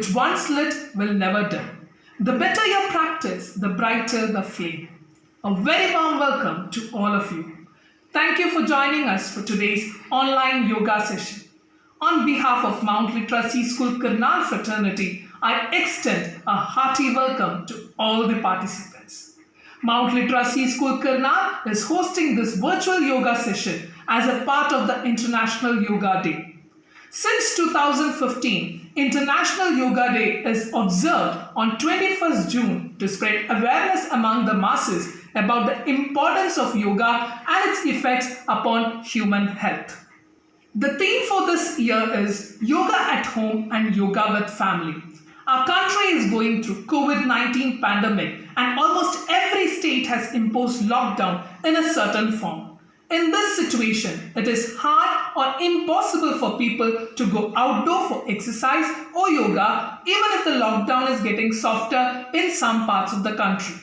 which once lit will never dim. The better your practice, the brighter the flame. A very warm welcome to all of you. Thank you for joining us for today's online yoga session. On behalf of Mount Literacy School Karnal fraternity, I extend a hearty welcome to all the participants. Mount Literacy School Karnal is hosting this virtual yoga session as a part of the International Yoga Day. Since 2015, International Yoga Day is observed on 21st June to spread awareness among the masses about the importance of yoga and its effects upon human health. The theme for this year is Yoga at Home and Yoga with Family. Our country is going through COVID-19 pandemic and almost every state has imposed lockdown in a certain form. In this situation, it is hard or impossible for people to go outdoor for exercise or yoga even if the lockdown is getting softer in some parts of the country.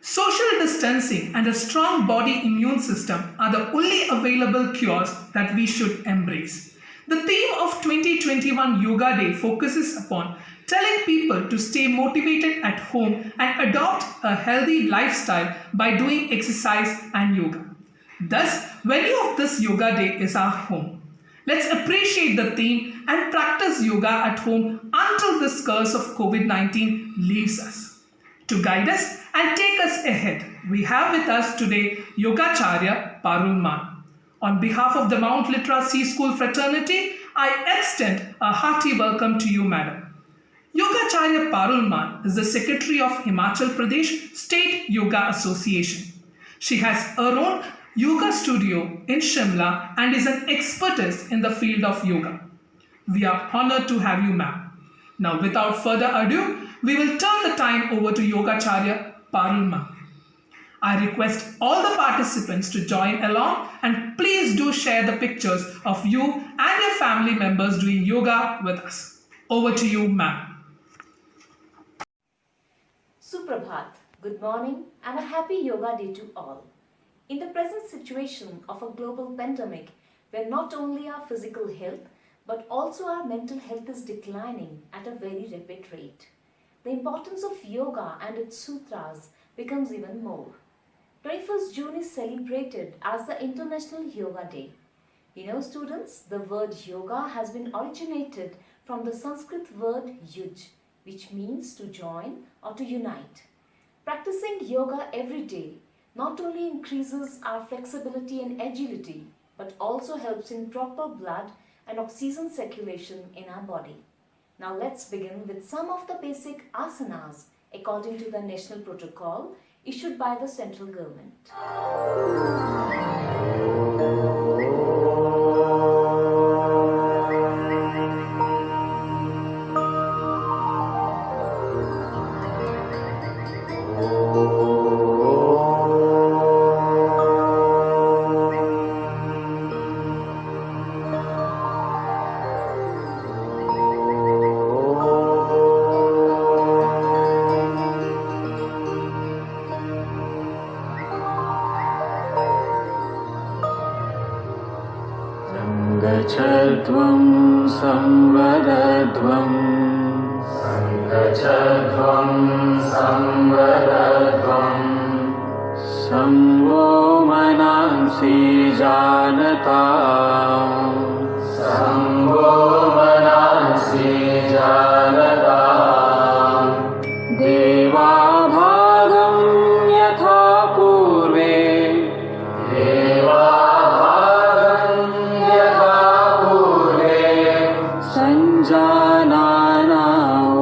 Social distancing and a strong body immune system are the only available cures that we should embrace. The theme of 2021 Yoga Day focuses upon telling people to stay motivated at home and adopt a healthy lifestyle by doing exercise and yoga. Thus, venue of this Yoga Day is our home. Let's appreciate the theme and practice yoga at home until this curse of COVID-19 leaves us. To guide us and take us ahead, we have with us today Yogacharya Parul Man. On behalf of the Mount Literacy School fraternity, I extend a hearty welcome to you, Madam. Yogacharya Parul Man is the Secretary of Himachal Pradesh State Yoga Association. She has her own yoga studio in Shimla and is an expertise in the field of yoga. We are honored to have you, ma'am. Now, without further ado, we will turn the time over to Yogacharya Parul Man. I request all the participants to join along and please do share the pictures of you and your family members doing yoga with us. Over to you, ma'am. Suprabhat, good morning and a happy Yoga Day to all. In the present situation of a global pandemic where not only our physical health but also our mental health is declining at a very rapid rate, the importance of yoga and its sutras becomes even more. 21st June is celebrated as the International Yoga Day. You know, students, the word yoga has been originated from the Sanskrit word yuj, which means to join or to unite. Practicing yoga every day not only increases our flexibility and agility, but also helps in proper blood and oxygen circulation in our body. Now let's begin with some of the basic asanas according to the national protocol issued by the central government. Sangachadvam samvadadvam Sangvo manansi janata Deva bhagam yatha purve Sanjanana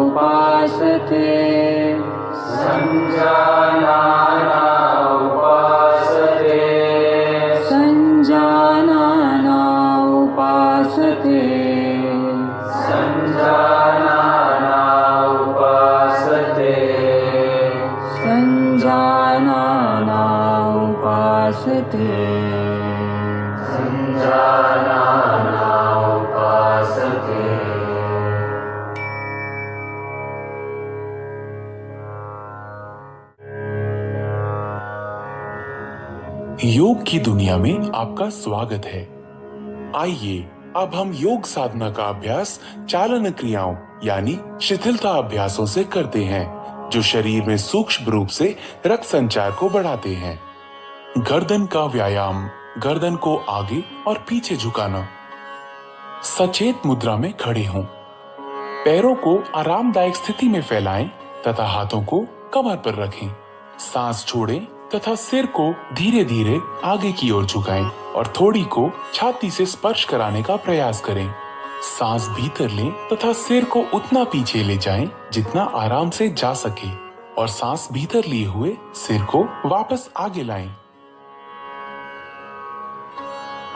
upasate योग की दुनिया में आपका स्वागत है। आइए अब हम योग साधना का अभ्यास चालन क्रियाओं यानी शिथिलता अभ्यासों से करते हैं, जो शरीर में सूक्ष्म रूप से रक्त संचार को बढ़ाते हैं। गर्दन का व्यायाम, गर्दन को आगे और पीछे झुकाना। सचेत मुद्रा में खड़े हों। पैरों को आरामदायक स्थिति में फैलाएं तथा हाथों को कमर पर रखें। सांस छोड़ें तथा सिर को धीरे धीरे आगे की ओर झुकाएं और थोड़ी को छाती से स्पर्श कराने का प्रयास करें। सांस भीतर लें तथा सिर को उतना पीछे ले जाएं जितना आराम से जा सके और सांस भीतर लिए हुए सिर को वापस आगे लाएं।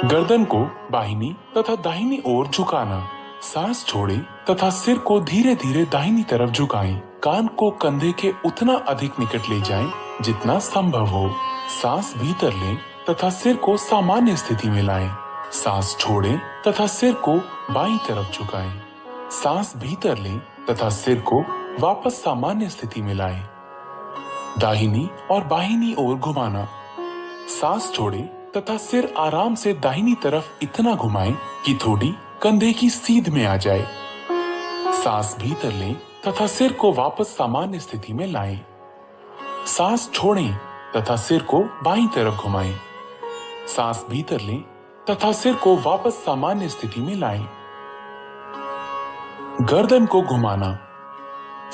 गर्दन को बाहिनी तथा दाहिनी ओर झुकाना। सांस छोड़ें तथा सिर को धीरे धीरे दाहिनी तरफ झुकाएं। कान को कंधे के उतना अधिक निकट ले जाएं जितना संभव हो। सांस भीतर लें तथा सिर को सामान्य स्थिति में लाएं। सांस छोड़ें तथा सिर को बाईं तरफ झुकाएं। सांस भीतर लें तथा सिर को वापस सामान्य स्थिति में लाएं। दाहिनी और बाहिनी ओर घुमाना। सांस छोड़ें तथा सिर आराम से दाहिनी तरफ इतना घुमाएं कि थोड़ी कंधे की सीध में आ जाए। सांस भीतर लें तथा सिर को वापस सामान्य स्थिति में लाएं। सांस छोड़ें तथा सिर को बाईं तरफ घुमाएं। सांस भीतर लें तथा सिर को वापस सामान्य स्थिति में लाएं। गर्दन को घुमाना।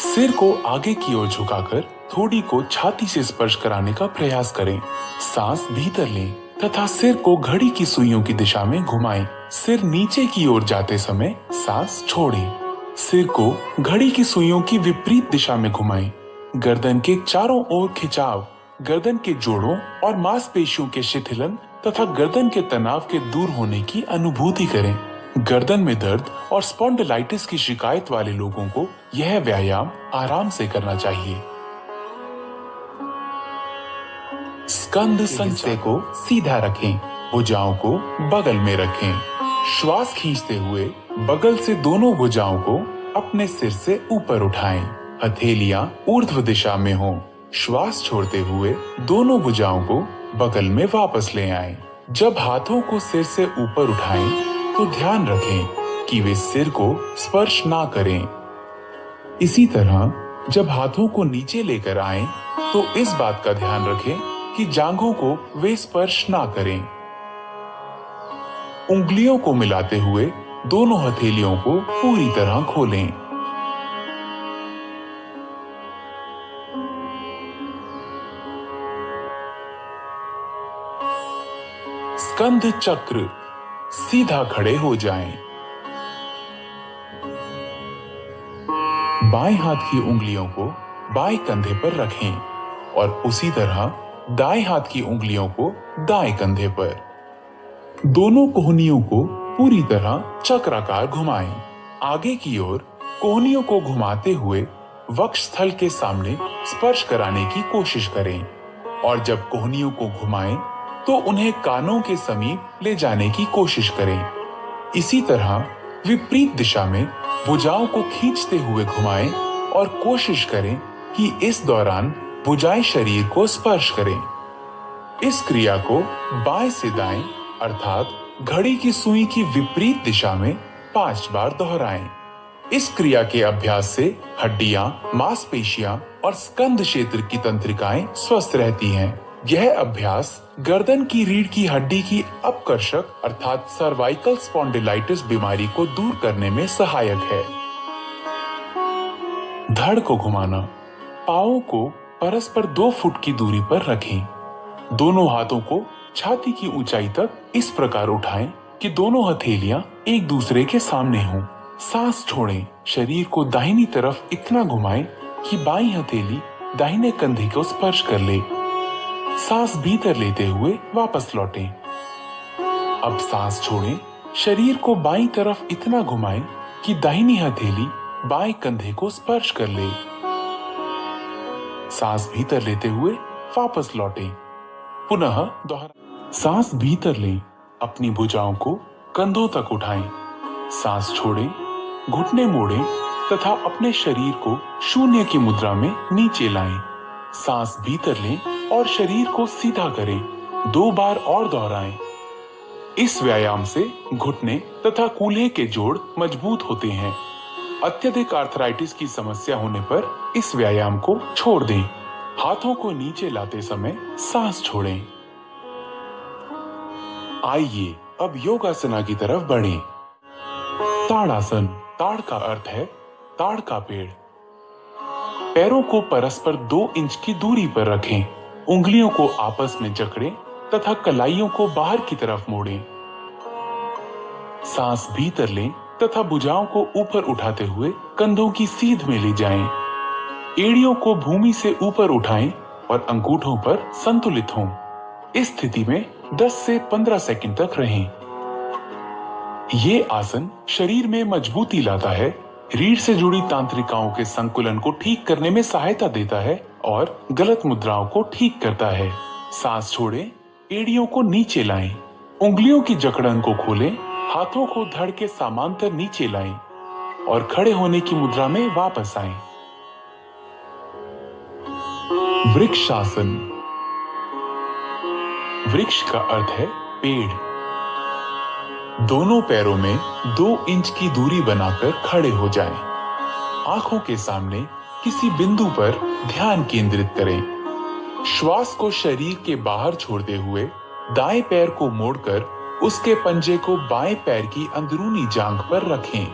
सिर को आगे की ओर झुकाकर थोड़ी को छाती से स्पर्श कराने का प्रयास करें। सांस भीतर लें तथा सिर को घड़ी की सुइयों की दिशा में घुमाएं। सिर नीचे की ओर जाते समय सांस छोड़ें। सिर को घड़ी की सुइयों की विपरीत दिशा में घुमाएं। गर्दन के चारों ओर खिंचाव, गर्दन के जोड़ों और मांसपेशियों के शिथिलन तथा गर्दन के तनाव के दूर होने की अनुभूति करें। गर्दन में दर्द और स्पॉन्डिलाइटिस की शिकायत वाले लोगों को यह व्यायाम आराम से करना चाहिए। स्कंध संचय को सीधा रखें, भुजाओं को बगल में रखें। श्वास खींचते हुए बगल से दोनों भुजाओं को अपने सिर से ऊपर उठाएं। हथेलियां ऊर्ध्व दिशा में हों। श्वास छोड़ते हुए दोनों भुजाओं को बगल में वापस ले आएं। जब हाथों को सिर से ऊपर उठाएं तो ध्यान रखें कि वे सिर को स्पर्श ना करें। इसी तरह जब हाथों को नीचे लेकर आएं तो इस बात का ध्यान रखें कि जांघों को वे स्पर्श ना करें। उंगलियों को मिलाते हुए दोनों हथेलियों को पूरी तरह खोलें। स्कंध चक्र। सीधा खड़े हो जाएं। बाएं हाथ की उंगलियों को बाएं कंधे पर रखें और उसी तरह दाएं हाथ की उंगलियों को दाएं कंधे पर। दोनों कोहनियों को पूरी तरह चक्राकार घुमाएं। आगे की ओर कोहनियों को घुमाते हुए वक्ष स्थल के सामने स्पर्श कराने की कोशिश करें और जब कोहनियों को घुमाएं तो उन्हें कानों के समीप ले जाने की कोशिश करें। इसी तरह विपरीत दिशा में भुजाओं को खींचते हुए घुमाएं और कोशिश करें कि इस दौरान भुजाएं शरीर को स्पर्श करें। इस क्रिया को बाएं से दाएं अर्थात घड़ी की सुई की विपरीत दिशा में 5 बार दोहराएं। इस क्रिया के अभ्यास से हड्डियां, मांसपेशियां और स्कंध क्षेत्र की तंत्रिकाएं स्वस्थ रहती हैं। यह अभ्यास गर्दन की रीढ़ की हड्डी की अपकर्षक अर्थात सर्वाइकल स्पॉन्डिलाइटिस बीमारी को दूर करने में सहायक है। धड़ को घुमाना। पांवों को परस्पर 2 फुट की दूरी पर रखें। दोनों हाथों को छाती की ऊंचाई तक इस प्रकार उठाएं कि दोनों हथेलियां एक दूसरे के सामने हों। सांस छोड़ें। शरीर को दाहिनी तरफ इतना घुमाएं कि बाईं हथेली दाहिने कंधे को स्पर्श कर ले। सांस भीतर लेते हुए वापस लौटें। अब सांस छोड़ें। शरीर को बाईं तरफ इतना घुमाएं कि दाहिनी हथेली बाएं कंधे को स्पर्श कर ले। सांस भीतर लेते हुए वापस लौटें। पुनः दोहरा। सांस भीतर लें। अपनी भुजाओं को कंधों तक उठाएं। सांस छोड़ें, घुटने मोड़ें तथा अपने शरीर को शून्य की मुद्रा में नीचे लाएं। सांस भीतर लें और शरीर को सीधा करें। 2 बार और दोहराएं। इस व्यायाम से घुटने तथा कूल्हे के जोड़ मजबूत होते हैं। अत्यधिक आर्थराइटिस की समस्या होने पर इस व्यायाम को छोड़ दें। हाथों को नीचे लाते समय सांस छोड़ें। आइए अब योगासना की तरफ बढ़ें। ताड़ासन। ताड़ का अर्थ है ताड़ का पेड़। पैरों को परस्पर 2 इंच की दूरी पर रखें। उंगलियों को आपस में जकड़ें तथा कलाइयों को बाहर की तरफ मोड़ें। सांस भीतर लें तथा भुजाओं को ऊपर उठाते हुए कंधों की सीध में ले जाएं। एड़ियों को भूमि से ऊपर उठाएं और अंगूठों पर संतुलित हों। इस स्थिति में 10 से 15 सेकंड तक रहें। ये आसन शरीर में मजबूती लाता है, रीढ़ से जुड़ी तांत्रिकाओं के संकुलन को ठीक करने में सहायता देता है और गलत मुद्राओं को ठीक करता है। सांस छोड़ें, एड़ियों को नीचे लाएं, उंगलियों की जकड़न को खोलें, हाथों को धड़ के समांतर नीचे लाएं और खड़े होने की मुद्रा में वापस आएं। वृक्षासन। वृक्ष का अर्थ है पेड़। दोनों पैरों में 2 इंच की दूरी बनाकर खड़े हो जाएं। आंखों के सामने किसी बिंदु पर ध्यान केंद्रित करें। श्वास को शरीर के बाहर छोड़ते हुए दाएं पैर को मोड़कर उसके पंजे को बाएं पैर की अंदरूनी जांघ पर रखें।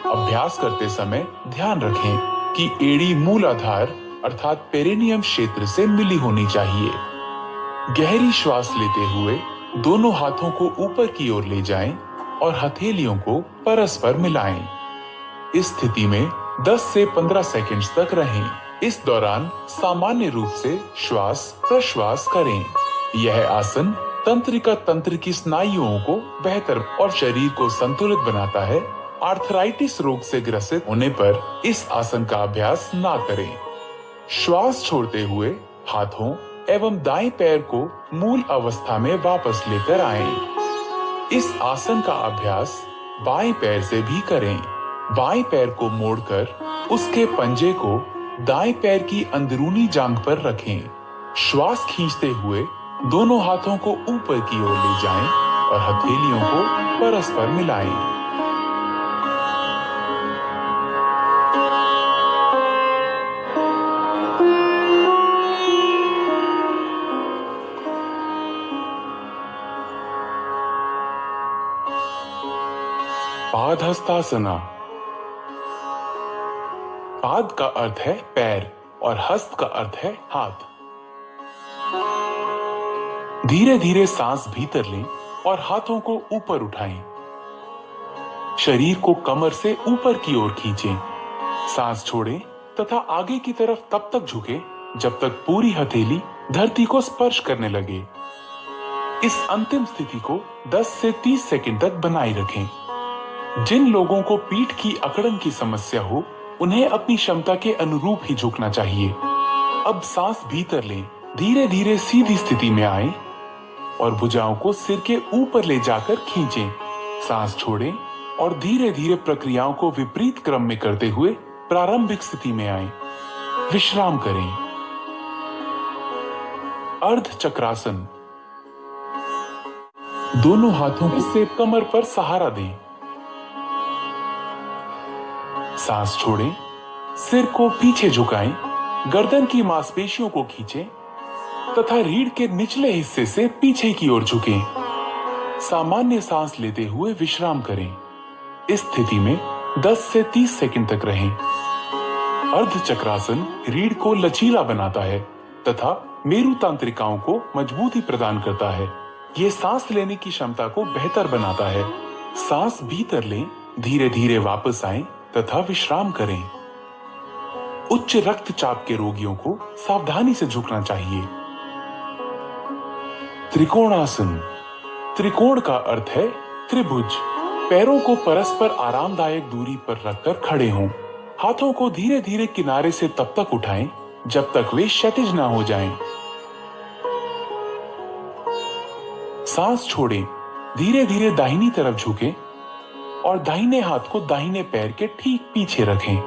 अभ्यास करते समय ध्यान रखें कि एड़ी मूलाधार अर्थात पेरिनियम क्षेत्र से मिली होनी चाहिए। गहरी श्वास लेते हुए दोनों हाथों को ऊपर की ओर ले जाएं और हथेलियों को परस्पर मिलाएं। इस स्थिति में 10 से 15 सेकंड्स तक रहें। इस दौरान सामान्य रूप से श्वास प्रश्वास करें। यह आसन तंत्रिका तंत्र की स्नायुओं को बेहतर और शरीर को संतुलित बनाता है। आर्थराइटिस रोग से ग्रसित होने पर इस आसन का अभ्यास ना करें। श्वास छोड़ते हुए हाथों एवं दाएं पैर को मूल अवस्था में वापस लेकर आएं। इस आसन का अभ्यास बाएं पैर से भी करें। बाएं पैर को मोड़कर उसके पंजे को दाएं पैर की अंदरूनी जांघ पर रखें। श्वास खींचते हुए दोनों हाथों को ऊपर की ओर ले जाएं और हथेलियों को परस्पर मिलाएं। पादहस्तासना। पाद का अर्थ है पैर और हस्त का अर्थ है हाथ। धीरे धीरे सांस भीतर लें और हाथों को ऊपर उठाएं। शरीर को कमर से ऊपर की ओर खींचें। सांस छोड़ें तथा आगे की तरफ तब तक झुकें जब तक पूरी हथेली धरती को स्पर्श करने लगे। इस अंतिम स्थिति को 10 से 30 सेकंड तक बनाए रखें। जिन लोगों को पीठ की अकड़न की समस्या हो, उन्हें अपनी क्षमता के अनुरूप ही झुकना चाहिए। अब सांस भीतर लें, धीरे धीरे सीधी स्थिति में आएं और भुजाओं को सिर के ऊपर ले जाकर खींचें। सांस छोड़ें और धीरे धीरे प्रक्रियाओं को विपरीत क्रम में करते हुए प्रारंभिक स्थिति में आएं। विश्राम करें। अर्ध चक्रासन। दोनों हाथों से कमर पर सहारा दें। सांस छोड़ें, सिर को पीछे झुकाएं, गर्दन की मांसपेशियों को खींचें तथा रीढ़ के निचले हिस्से से पीछे की ओर झुकें। सामान्य सांस लेते हुए विश्राम करें। इस स्थिति में 10 से 30 सेकंड तक रहें। अर्ध चक्रासन रीढ़ को लचीला बनाता है तथा मेरु तंत्रिकाओं को मजबूती प्रदान करता है। ये सांस लेने की क्षमता को बेहतर बनाता है। सांस भीतर लें, धीरे धीरे वापस आएं तथा विश्राम करें। उच्च रक्तचाप के रोगियों को सावधानी से झुकना चाहिए। त्रिकोणासन। त्रिकोण का अर्थ है त्रिभुज। पैरों को परस्पर आरामदायक दूरी पर रखकर खड़े हों। हाथों को धीरे धीरे किनारे से तब तक उठाएं जब तक वे क्षैतिज ना हो जाएं। सांस छोड़ें, धीरे धीरे दाहिनी तरफ झुकें और दाहिने हाथ को दाहिने पैर के ठीक पीछे रखें।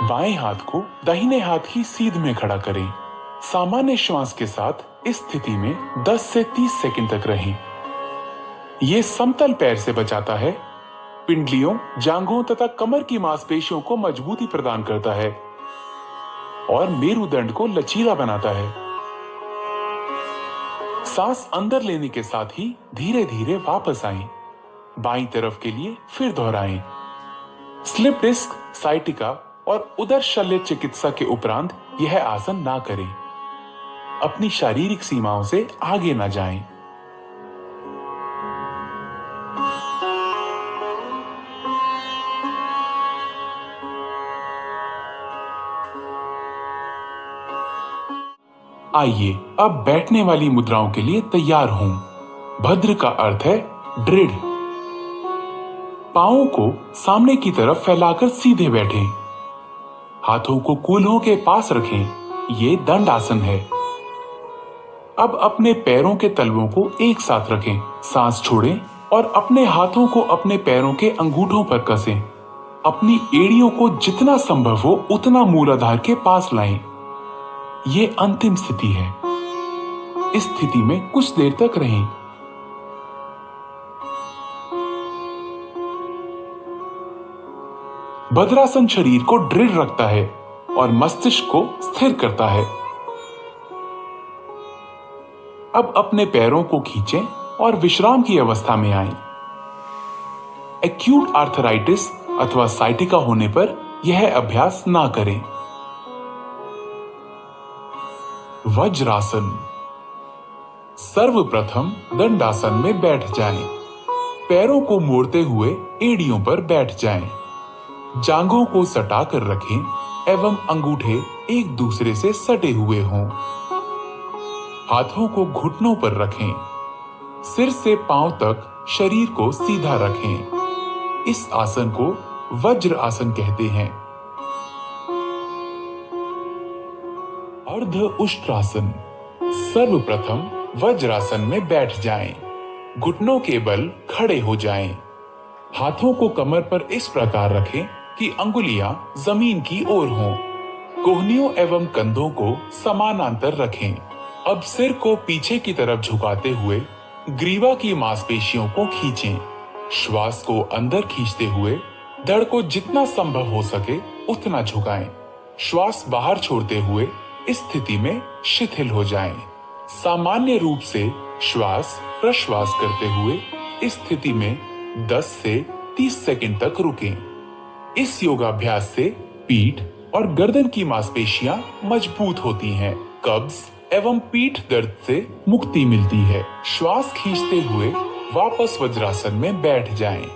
बाएं हाथ को दाहिने हाथ की सीध में खड़ा करें। सामान्य श्वास के साथ इस स्थिति में 10 से 30 सेकंड तक रहें। ये समतल पैर से बचाता है, पिंडलियों, जांघों तथा कमर की मांसपेशियों को मजबूती प्रदान करता है और मेरुदंड को लचीला बनाता है। सांस अंदर लेने के साथ ही धीरे धीरे वापस आएं। बाईं तरफ के लिए फिर दोहराएं। स्लिप डिस्क, साइटिका और उदर शल्य चिकित्सा के उपरांत यह आसन ना करें। अपनी शारीरिक सीमाओं से आगे ना जाएं। आइए अब बैठने वाली मुद्राओं के लिए तैयार हों। भद्र का अर्थ है दृढ़। पांवों को सामने की तरफ फैलाकर सीधे बैठें। हाथों को कूल्हों के पास रखें। ये दंड आसन है। अब अपने पैरों के तलवों को एक साथ रखें। सांस छोड़ें और अपने हाथों को अपने पैरों के अंगूठों पर कसें। अपनी एड़ियों को जितना संभव हो उतना मूलाधार के पास लाएं। ये अंतिम स्थिति है। इस स्थिति में कुछ देर तक रहें। भद्रासन शरीर को दृढ़ रखता है और मस्तिष्क को स्थिर करता है। अब अपने पैरों को खींचें और विश्राम की अवस्था में आएं। एक्यूट आर्थराइटिस अथवा साइटिका होने पर यह अभ्यास ना करें। वज्रासन। सर्वप्रथम दंडासन में बैठ जाएं। पैरों को मोड़ते हुए एड़ियों पर बैठ जाएं। जांघों को सटा कर रखें एवं अंगूठे एक दूसरे से सटे हुए हों। हाथों को घुटनों पर रखें। सिर से पांव तक शरीर को सीधा रखें। इस आसन को वज्र आसन कहते हैं। अर्ध उष्ट्रासन। सर्वप्रथम वज्रासन में बैठ जाएं। घुटनों के बल खड़े हो जाएं। हाथों को कमर पर इस प्रकार रखें कि अंगुलियां जमीन की ओर हों। कोहनियों एवं कंधों को समानांतर रखें। अब सिर को पीछे की तरफ झुकाते हुए ग्रीवा की मांसपेशियों को खींचें। श्वास को अंदर खींचते हुए धड़ को जितना संभव हो सके उतना झुकाएं। श्वास बाहर छोड़ते हुए इस स्थिति में शिथिल हो जाएं। सामान्य रूप से श्वास प्रश्वास करते हुए इस स्थिति में 10 से 30 सेकंड तक रुकें। इस योगाभ्यास से पीठ और गर्दन की मांसपेशियां मजबूत होती हैं। कब्ज एवं पीठ दर्द से मुक्ति मिलती है। श्वास खींचते हुए वापस वज्रासन में बैठ जाएं।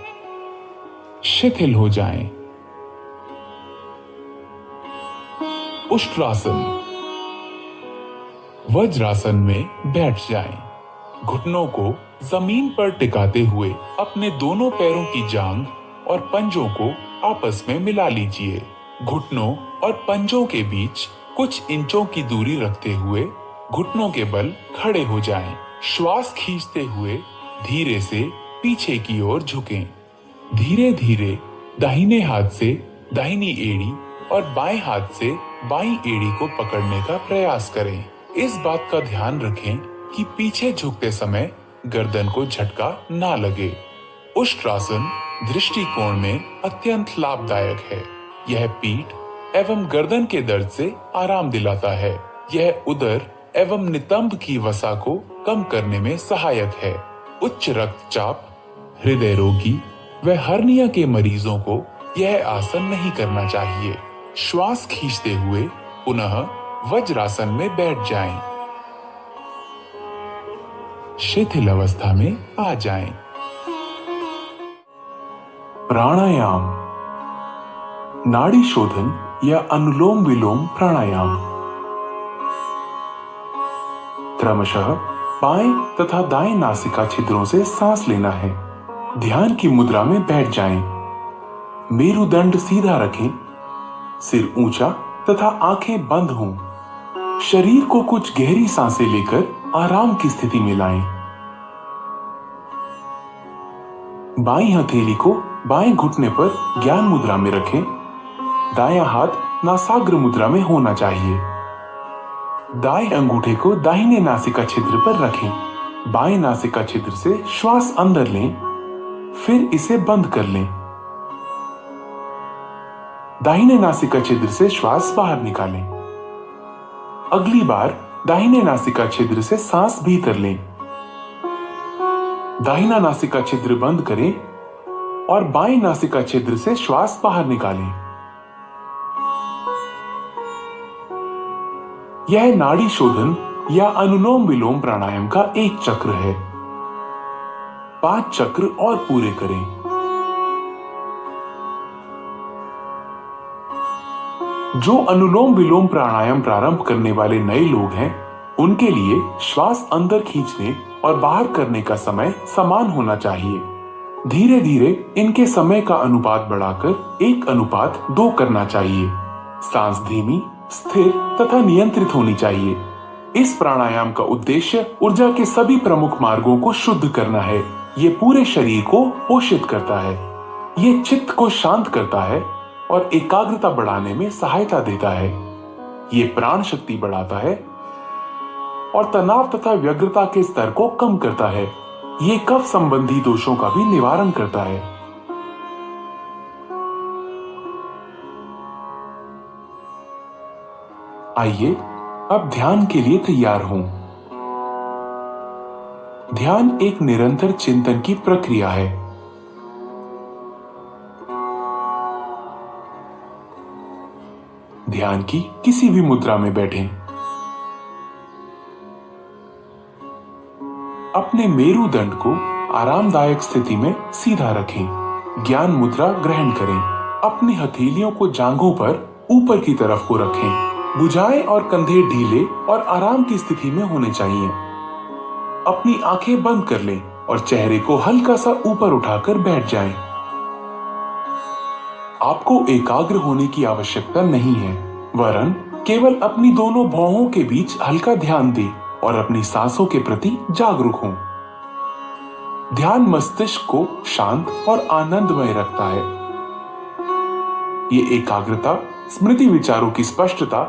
शिथिल हो जाएं। उष्ट्रासन। वज्रासन में बैठ जाएं। घुटनों को जमीन पर टिकाते हुए अपने दोनों पैरों की जांघ और पंजों को आपस में मिला लीजिए। घुटनों और पंजों के बीच कुछ इंचों की दूरी रखते हुए घुटनों के बल खड़े हो जाएं। श्वास खींचते हुए धीरे से पीछे की ओर झुकें। धीरे धीरे दाहिने हाथ से दाहिनी एड़ी और बाएं हाथ से बाईं एड़ी को पकड़ने का प्रयास करें। इस बात का ध्यान रखें कि पीछे झुकते समय गर्दन को झटका ना लगे। उष्ट्रासन दृष्टिकोण में अत्यंत लाभदायक है। यह पीठ एवं गर्दन के दर्द से आराम दिलाता है। यह उदर एवं नितंब की वसा को कम करने में सहायक है। उच्च रक्तचाप, हृदय रोगी व हर्निया के मरीजों को यह आसन नहीं करना चाहिए। श्वास खींचते हुए पुनः वज्रासन में बैठ जाएं। शिथिल अवस्था में आ जाएं। प्राणायाम। नाड़ी शोधन या अनुलोम विलोम प्राणायाम। क्रमशः बाएं तथा दाएं नासिका छिद्रों से सांस लेना है। ध्यान की मुद्रा में बैठ जाएं। मेरुदंड सीधा रखें। सिर ऊंचा तथा आंखें बंद हों। शरीर को कुछ गहरी सांसें लेकर आराम की स्थिति में लाएं। बाईं हथेली को बाएं घुटने पर ज्ञान मुद्रा में रखें। दायां हाथ नासाग्र मुद्रा में होना चाहिए। दाएं अंगूठे को दाहिने नासिका छिद्र पर रखें। बाएं नासिका छिद्र से श्वास अंदर लें, फिर इसे बंद कर लें। दाहिने नासिका छिद्र से श्वास बाहर निकालें। अगली बार दाहिने नासिका छिद्र से सांस भीतर लें। दाहिना नासिका छिद्र बंद करें और बाएं नासिका छिद्र से श्वास बाहर निकालें। यह नाड़ी शोधन या अनुलोम विलोम प्राणायाम का एक चक्र है। 5 चक्र और पूरे करें। जो अनुलोम विलोम प्राणायाम प्रारंभ करने वाले नए लोग हैं, उनके लिए श्वास अंदर खींचने और बाहर करने का समय समान होना चाहिए। धीरे धीरे इनके समय का अनुपात बढ़ाकर 1:2 करना चाहिए। सांस धीमी, स्थिर तथा नियंत्रित होनी चाहिए। इस प्राणायाम का उद्देश्य ऊर्जा के सभी प्रमुख मार्गों को शुद्ध करना है। ये पूरे शरीर को पोषित करता है। ये चित्त को शांत करता है और एकाग्रता बढ़ाने में सहायता देता है। ये प्राण शक्ति बढ़ाता है और तनाव तथा व्यग्रता के स्तर को कम करता है। ये कफ संबंधी दोषों का भी निवारण करता है। आइए अब ध्यान के लिए तैयार हों। ध्यान एक निरंतर चिंतन की प्रक्रिया है। ध्यान की किसी भी मुद्रा में बैठें। अपने मेरुदंड को आरामदायक स्थिति में सीधा रखें। ज्ञान मुद्रा ग्रहण करें। अपनी हथेलियों को जांघों पर ऊपर की तरफ को रखें। भुजाएं और कंधे ढीले और आराम की स्थिति में होने चाहिए। अपनी आंखें बंद कर लें और चेहरे को हल्का सा ऊपर उठाकर बैठ जाएं। आपको एकाग्र होने की आवश्यकता नहीं है, वरन केवल अपनी दोनों भौहों के बीच हल्का ध्यान दें और अपनी सांसों के प्रति जागरूक हों। ध्यान मस्तिष्क को शांत और आनंदमय रखता है। ये एकाग्रता, स्मृति, विचारों की स्पष्टता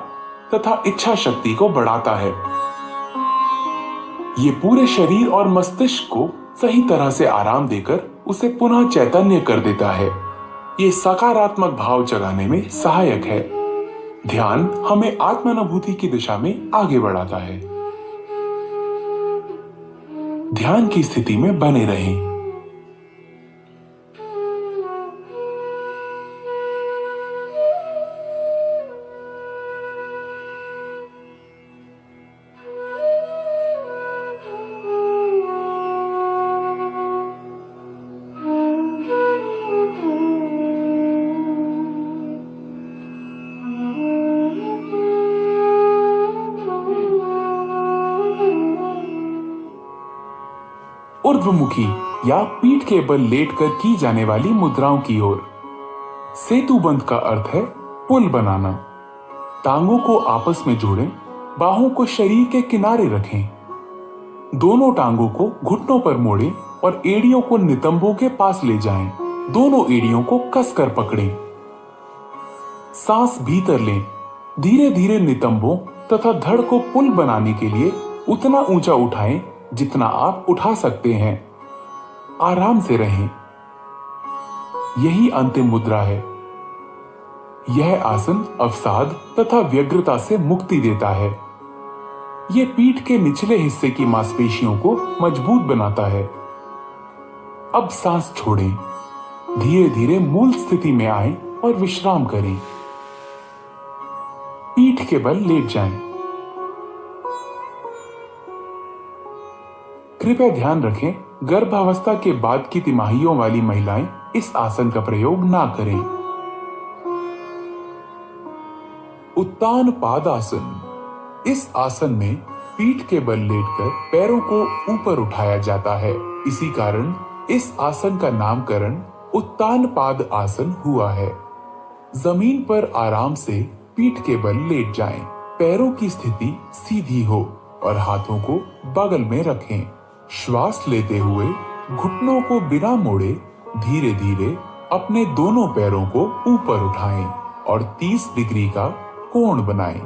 तथा इच्छा शक्ति को बढ़ाता है। ये पूरे शरीर और मस्तिष्क को सही तरह से आराम देकर उसे पुनः चैतन्य कर देता है। ये सकारात्मक भाव जगाने में सहायक है। ध्यान हमें आत्मानुभूति की दिशा में आगे बढ़ाता है। ध्यान की स्थिति में बने रहें। ऊर्ध्वमुखी या पीठ के बल लेटकर की जाने वाली मुद्राओं की ओर। सेतुबंध का अर्थ है पुल बनाना। टांगों को आपस में जोड़ें, बाहों को शरीर के किनारे रखें। दोनों टांगों को घुटनों पर मोड़ें और एड़ियों को नितंबों के पास ले जाएं। दोनों एड़ियों को कसकर पकड़ें। सांस भीतर लें। धीरे धीरे नितंबों तथा धड़ को पुल बनाने के लिए उतना ऊंचा उठाएं जितना आप उठा सकते हैं। आराम से रहें। यही अंतिम मुद्रा है। यह आसन अवसाद तथा व्यग्रता से मुक्ति देता है। यह पीठ के निचले हिस्से की मांसपेशियों को मजबूत बनाता है। अब सांस छोड़ें। धीरे धीरे मूल स्थिति में आएं और विश्राम करें। पीठ के बल लेट जाएं। कृपया ध्यान रखें, गर्भावस्था के बाद की तिमाहियों वाली महिलाएं इस आसन का प्रयोग ना करें। उत्तान पादासन। इस आसन में पीठ के बल लेटकर पैरों को ऊपर उठाया जाता है। इसी कारण इस आसन का नामकरण उत्तान पाद आसन हुआ है। जमीन पर आराम से पीठ के बल लेट जाएं। पैरों की स्थिति सीधी हो और हाथों को बगल में रखें। श्वास लेते हुए घुटनों को बिना मोड़े धीरे धीरे अपने दोनों पैरों को ऊपर उठाएं और 30 डिग्री का कोण बनाएं।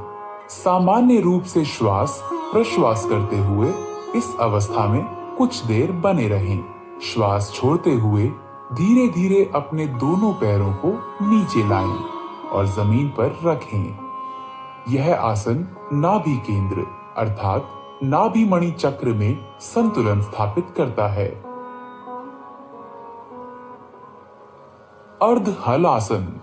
सामान्य रूप से श्वास प्रश्वास करते हुए इस अवस्था में कुछ देर बने रहें। श्वास छोड़ते हुए धीरे धीरे अपने दोनों पैरों को नीचे लाएं और जमीन पर रखें। यह आसन नाभि केंद्र अर्थात नाभि मणि चक्र में संतुलन स्थापित करता है। अर्ध हल आसन।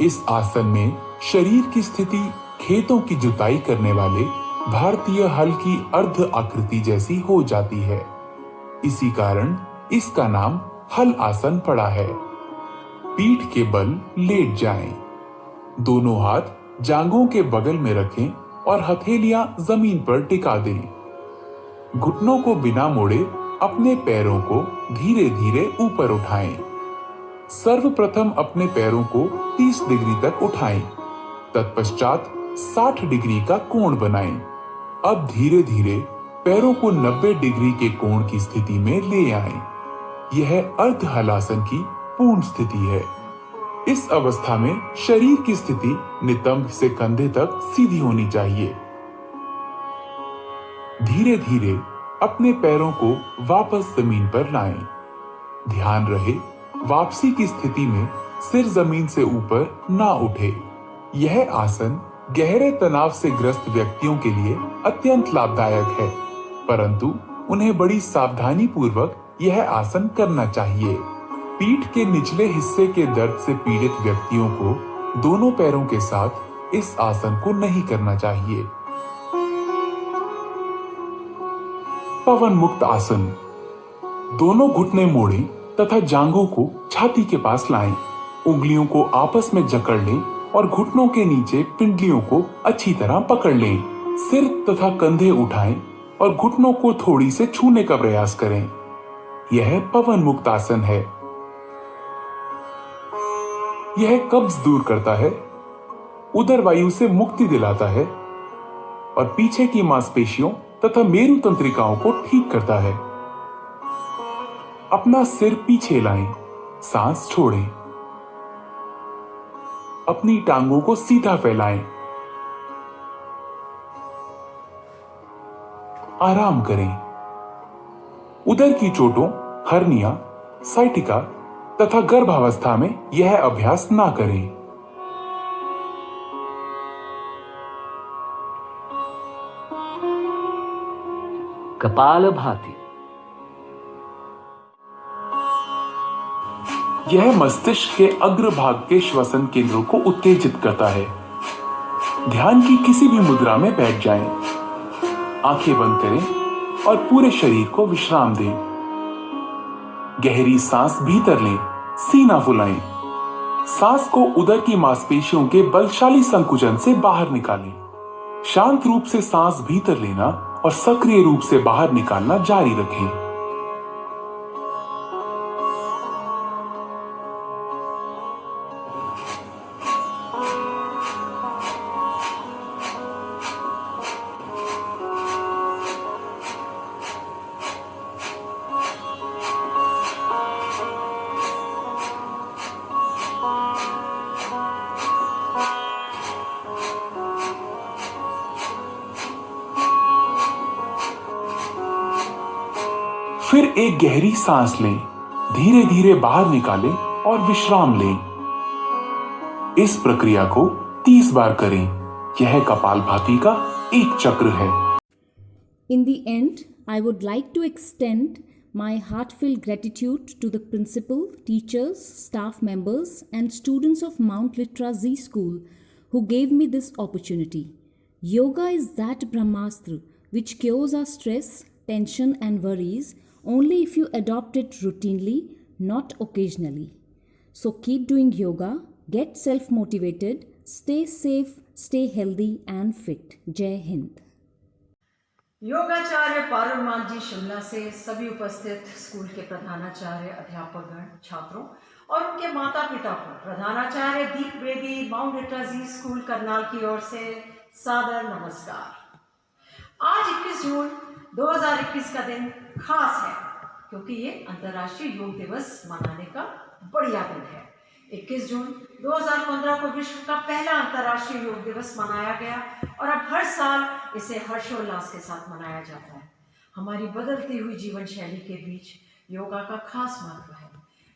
इस आसन में शरीर की स्थिति खेतों की जुताई करने वाले भारतीय हल की अर्ध आकृति जैसी हो जाती है। इसी कारण इसका नाम हल आसन पड़ा है। पीठ के बल लेट जाएं। दोनों हाथ जांघों के बगल में रखें और हथेलियां जमीन पर टिका दें। घुटनों को बिना मोड़े अपने पैरों को धीरे धीरे ऊपर उठाएं। सर्वप्रथम अपने पैरों को 30 डिग्री तक उठाएं। तत्पश्चात 60 डिग्री का कोण बनाएं। अब धीरे धीरे पैरों को 90 डिग्री के कोण की स्थिति में ले आएं। यह अर्ध हलासन की पूर्ण स्थिति है। इस अवस्था में शरीर की स्थिति नितंब से कंधे तक सीधी होनी चाहिए। धीरे धीरे अपने पैरों को वापस जमीन पर लाएं। ध्यान रहे वापसी की स्थिति में सिर जमीन से ऊपर ना उठे। यह आसन गहरे तनाव से ग्रस्त व्यक्तियों के लिए अत्यंत लाभदायक है, परंतु उन्हें बड़ी सावधानी पूर्वक यह आसन करना चाहिए। पीठ के निचले हिस्से के दर्द से पीड़ित व्यक्तियों को दोनों पैरों के साथ इस आसन को नहीं करना चाहिए। पवन मुक्त आसन। दोनों घुटने मोड़ें तथा जांघों को छाती के पास लाएं। उंगलियों को आपस में जकड़ लें और घुटनों के नीचे पिंडलियों को अच्छी तरह पकड़ लें। सिर तथा कंधे उठाएं और घुटनों को थोड़ी से छूने का प्रयास करें। यह पवन मुक्त आसन है। यह कब्ज दूर करता है, उदर वायु से मुक्ति दिलाता है और पीछे की मांसपेशियों तथा मेरु तंत्रिकाओं को ठीक करता है। अपना सिर पीछे लाएं, सांस छोड़ें। अपनी टांगों को सीधा फैलाएं। आराम करें। उदर की चोटों, हर्निया, साइटिका तथा गर्भावस्था में यह अभ्यास ना करें। कपालभाति। यह मस्तिष्क के अग्रभाग के श्वसन केंद्रों को उत्तेजित करता है। ध्यान की किसी भी मुद्रा में बैठ जाएं। आंखें बंद करें और पूरे शरीर को विश्राम दें। गहरी सांस भीतर लें, सीना फुलाएं। सांस को उदर की मांसपेशियों के बलशाली संकुचन से बाहर निकालें। शांत रूप से सांस भीतर लेना और सक्रिय रूप से बाहर निकालना जारी रखें। फिर एक गहरी सांस लें, धीरे धीरे बाहर निकालें और विश्राम लें। इस प्रक्रिया को 30 बार करें। यह कपालभाति का एक चक्र है। In the end, I would like to extend my heartfelt gratitude to the principal, teachers, staff members, and students of Mount Litra Z School who gave me this opportunity. Yoga is that Brahmastra which cures our stress, tension, and worries only if you adopt it routinely, not occasionally. So keep doing yoga, get self-motivated, stay safe, stay healthy and fit. Jai Hind. योगाचार्य पारुलमान जी शिमला से सभी उपस्थित school के प्रधानाचार्य, अध्यापकगण, छात्रों और उनके माता पिता को प्रधानाचार्य दीप Bedi, mount Litera Zee school Karnal की ओर से सादर नमस्कार। आज 21 जून 2021 का दिन खास है क्योंकि ये अंतर्राष्ट्रीय योग दिवस मनाने का बढ़िया दिन है। 21 जून 2015 को विश्व का पहला अंतर्राष्ट्रीय योग दिवस मनाया गया और अब हर साल इसे हर्षोल्लास के साथ मनाया जाता है। हमारी बदलती हुई जीवन शैली के बीच योगा का खास महत्व है।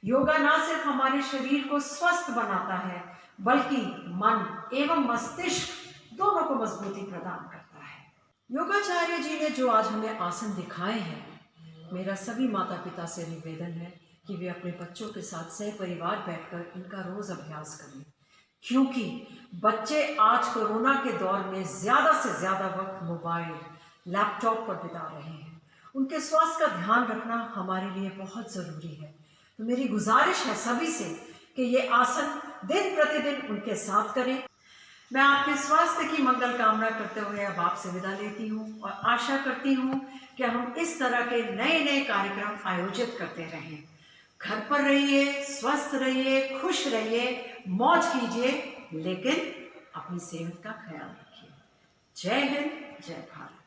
योगा न सिर्फ हमारे शरीर को स्वस्थ बनाता है, बल्कि मन एवं मस्तिष्क दोनों को मजबूती प्रदान करता है। योगाचार्य जी ने जो आज हमें आसन दिखाए हैं, मेरा सभी माता पिता से निवेदन है कि वे अपने बच्चों के साथ सहपरिवार बैठकर इनका रोज अभ्यास करें, क्योंकि बच्चे आज कोरोना के दौर में ज़्यादा से ज़्यादा वक्त मोबाइल, लैपटॉप पर बिता रहे हैं। उनके स्वास्थ्य का ध्यान रखना हमारे लिए बहुत ज़रूरी है। तो मेरी गुजारिश है सभी से कि ये आसन दिन प्रतिदिन उनके साथ करें। मैं आपके स्वास्थ्य की मंगल कामना करते हुए अब आपसे विदा लेती हूँ और आशा करती हूँ कि हम इस तरह के नए नए कार्यक्रम आयोजित करते रहें। घर पर रहिए, स्वस्थ रहिए, खुश रहिए, मौज कीजिए, लेकिन अपनी सेहत का ख्याल रखिए। जय हिंद, जय भारत।